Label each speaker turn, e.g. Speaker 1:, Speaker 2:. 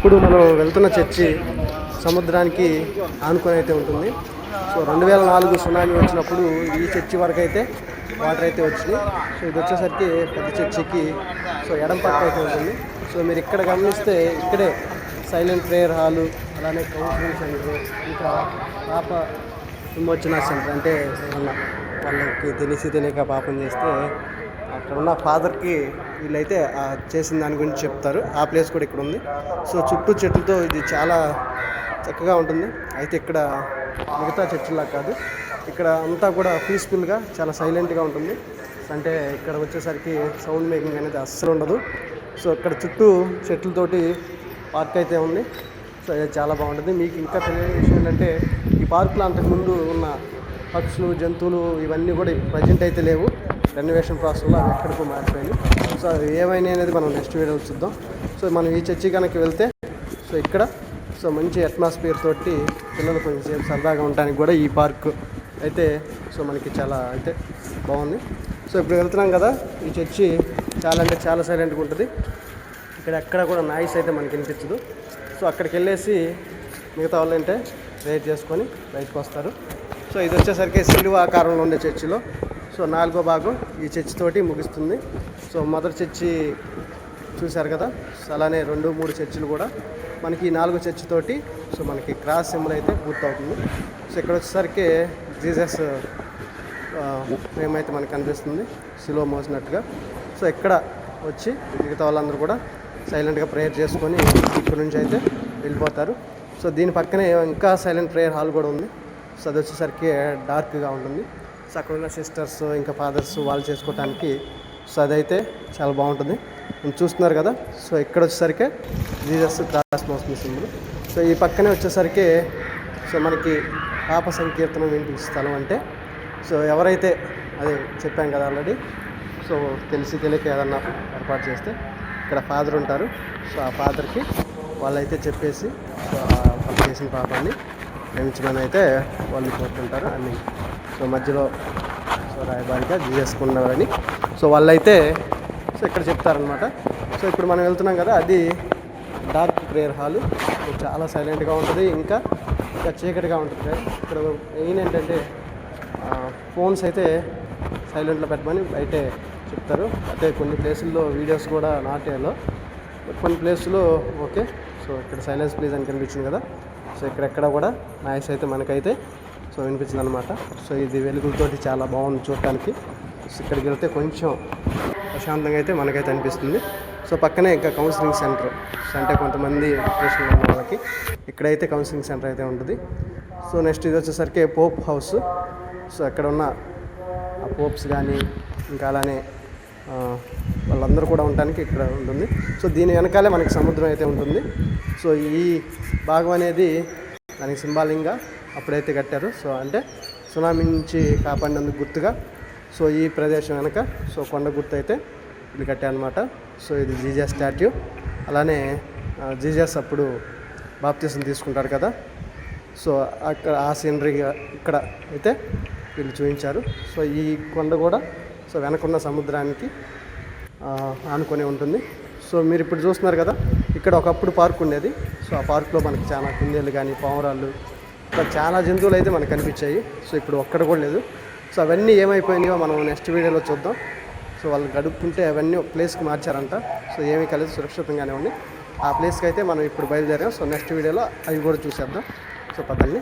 Speaker 1: ఇప్పుడు మనం వెళ్తున్న చర్చి సముద్రానికి ఆనుకొని అయితే ఉంటుంది. సో 2004 సునామీ వచ్చినప్పుడు ఈ చర్చి వరకు అయితే వాటర్ అయితే వచ్చినాయి. సో ఇది వచ్చేసరికి పెద్ద చర్చికి సో ఎడం పక్క అయితే ఉంటుంది. సో మీరు ఇక్కడ గమనిస్తే ఇక్కడే సైలెంట్ ప్రేయర్ హాలు, అలానే కౌన్సిలింగ్ సెంటర్, ఇంకా పాప విమోచన సెంటర్. అంటే వాళ్ళకి తెలియక పాపం చేస్తే అక్కడ ఉన్న ఫాదర్కి వీళ్ళైతే చేసిన దాని గురించి చెప్తారు. ఆ ప్లేస్ కూడా ఇక్కడ ఉంది. సో చుట్టూ చెట్లతో ఇది చాలా చక్కగా ఉంటుంది. అయితే ఇక్కడ మిగతా చర్చిలా కాదు, ఇక్కడ అంతా కూడా పీస్ఫుల్గా చాలా సైలెంట్గా ఉంటుంది. అంటే ఇక్కడ వచ్చేసరికి సౌండ్ మేకింగ్ అనేది అస్సలు ఉండదు. సో ఇక్కడ చుట్టూ చెట్లతోటి పార్క్ అయితే ఉంది. సో ఇది చాలా బాగుంటుంది. మీకు ఇంకా తెలియని విషయం ఏంటంటే ఈ పార్కులో అంతకుముందు ఉన్న పక్షులు, జంతువులు ఇవన్నీ కూడా ప్రజెంట్ అయితే లేవు. రెనోవేషన్ ప్రాసెస్లో అవి ఎక్కడికో మారిపోయింది. సో అవి ఏమైనా అనేది మనం నెక్స్ట్ వీడియోలో చూద్దాం. సో మనం ఈ చర్చి కనుక వెళ్తే సో ఇక్కడ సో మంచి అట్మాస్ఫియర్ తోటి పిల్లలు కొంచెంసేపు సరదాగా ఉండడానికి కూడా ఈ పార్క్ అయితే సో మనకి చాలా అయితే బాగుంది. సో ఇప్పుడు వెళ్తున్నాం కదా, ఈ చర్చి చాలా అంటే చాలా సైలెంట్గా ఉంటుంది. ఇక్కడ ఎక్కడ కూడా నాయిస్ అయితే మనకి వినిపించదు. సో అక్కడికి వెళ్ళేసి మిగతా వాళ్ళు అంటే ప్రేయర్ చేసుకొని బయటకు వస్తారు. సో ఇది వచ్చేసరికి సిలువ ఆకారంలో ఉండే చర్చిలో సో 4వ భాగం ఈ చర్చి తోటి ముగిస్తుంది. సో మొదటి చర్చి చూశారు కదా, అలానే 2, 3 చర్చిలు కూడా మనకి 4వ చర్చి తోటి సో మనకి క్రాస్ సింబల్ అయితే పూర్తవుతుంది. సో ఇక్కడ వచ్చేసరికి జీసస్ ఏమైతే మనకు కనిపిస్తుంది సిలువ మోసినట్టుగా. సో ఇక్కడ వచ్చి మిగతా వాళ్ళందరూ కూడా సైలెంట్గా ప్రేయర్ చేసుకొని ఇక్కడ నుంచి అయితే వెళ్ళిపోతారు. సో దీని పక్కనే ఇంకా సైలెంట్ ప్రేయర్ హాల్ కూడా ఉంది. సో అది వచ్చేసరికి డార్క్గా ఉంటుంది. సో అక్కడ ఉన్న సిస్టర్స్ ఇంకా ఫాదర్స్ వాళ్ళు చేసుకోవటానికి సో అదైతే చాలా బాగుంటుంది. మీరు చూస్తున్నారు కదా. సో ఇక్కడ వచ్చేసరికి జీసస్ క్రాస్ మోసిన సింబల్. సో ఈ పక్కనే వచ్చేసరికి సో మనకి పాప సంకీర్తనం వినిపించే స్థలం. అంటే సో ఎవరైతే అదే చెప్పాం కదా ఆల్రెడీ, సో తెలియక ఏదన్నా ఏర్పాటు చేస్తే ఇక్కడ ఫాదర్ ఉంటారు. సో ఆ ఫాదర్కి వాళ్ళైతే చెప్పేసి సో వాళ్ళు చేసిన పాపాన్ని క్షమించమని అయితే వాళ్ళు కోరుకుంటారు. అన్ని సో మధ్యలో సో రాయబారిగా చేసుకున్నారని సో వాళ్ళైతే సో ఇక్కడ చెప్తారనమాట. సో ఇప్పుడు మనం వెళ్తున్నాం కదా, అది డార్క్ ప్రేయర్ హాలు. సో చాలా సైలెంట్గా ఉంటుంది, ఇంకా చీకటిగా ఉంటుంది. ఇక్కడ మెయిన్ ఏంటంటే ఫోన్స్ అయితే సైలెంట్లో పెట్టమని బయటే చెప్తారు. అయితే కొన్ని ప్లేసుల్లో వీడియోస్ కూడా నాటేలో, కొన్ని ప్లేసులో ఓకే. సో ఇక్కడ సైలెన్స్ ప్లీజ్ అని కనిపించింది కదా. సో ఇక్కడెక్కడ కూడా నాయిస్ అయితే మనకైతే సో వినిపించింది అనమాట. సో ఇది వెలుగులతోటి చాలా బాగుంది చూడటానికి. సో ఇక్కడికి వెళ్తే కొంచెం ప్రశాంతంగా అయితే మనకైతే అనిపిస్తుంది. సో పక్కనే ఇంకా కౌన్సిలింగ్ సెంటర్. సో అంటే కొంతమంది డిప్రెషన్ ఉన్న వాళ్ళకి ఇక్కడైతే కౌన్సిలింగ్ సెంటర్ అయితే ఉంటుంది. సో నెక్స్ట్ ఇది వచ్చేసరికి పోప్ హౌస్. సో అక్కడ ఉన్న ఆ పోప్స్ కానీ ఇంకా అలానే వాళ్ళందరూ కూడా ఉండడానికి ఇక్కడ ఉంటుంది. సో దీని వెనకాలే మనకి సముద్రం అయితే ఉంటుంది. సో ఈ భాగం అనేది దానికి సింబాలిక్గా అప్పుడైతే కట్టారు. సో అంటే సునామీ నుంచి కాపాడినందుకు గుర్తుగా సో ఈ ప్రదేశం వెనక సో కొండ గుర్తు అయితే ఇది కట్టారనమాట. సో ఇది జీజస్ స్టాట్యూ. అలానే జీజస్ అప్పుడు బాప్తిజం తీసుకుంటారు కదా, సో అక్కడ ఆ సీనరీగా ఇక్కడ అయితే వీళ్ళు చూపించారు. సో ఈ కొండ కూడా సో వెనకున్న సముద్రానికి ఆనుకొని ఉంటుంది. సో మీరు ఇప్పుడు చూస్తున్నారు కదా, ఇక్కడ ఒకప్పుడు పార్క్ ఉండేది. సో ఆ పార్క్లో మనకి చాలా కుందేళ్ళు కానీ పావురాళ్ళు ఇక్కడ చాలా జంతువులు అయితే మనకు కనిపించాయి. సో ఇప్పుడు ఒక్కడ కూడా లేదు. సో అవన్నీ ఏమైపోయినాయో మనం నెక్స్ట్ వీడియోలో చూద్దాం. సో వాళ్ళు గడుపుకుంటే అవన్నీ ఒక ప్లేస్కి మార్చారంట. సో ఏమీ కలిసి సురక్షితంగానే ఉంది. ఆ ప్లేస్కి అయితే మనం ఇప్పుడు బయలుదేరాం. సో నెక్స్ట్ వీడియోలో అవి కూడా చూసేద్దాం. సో పదండి.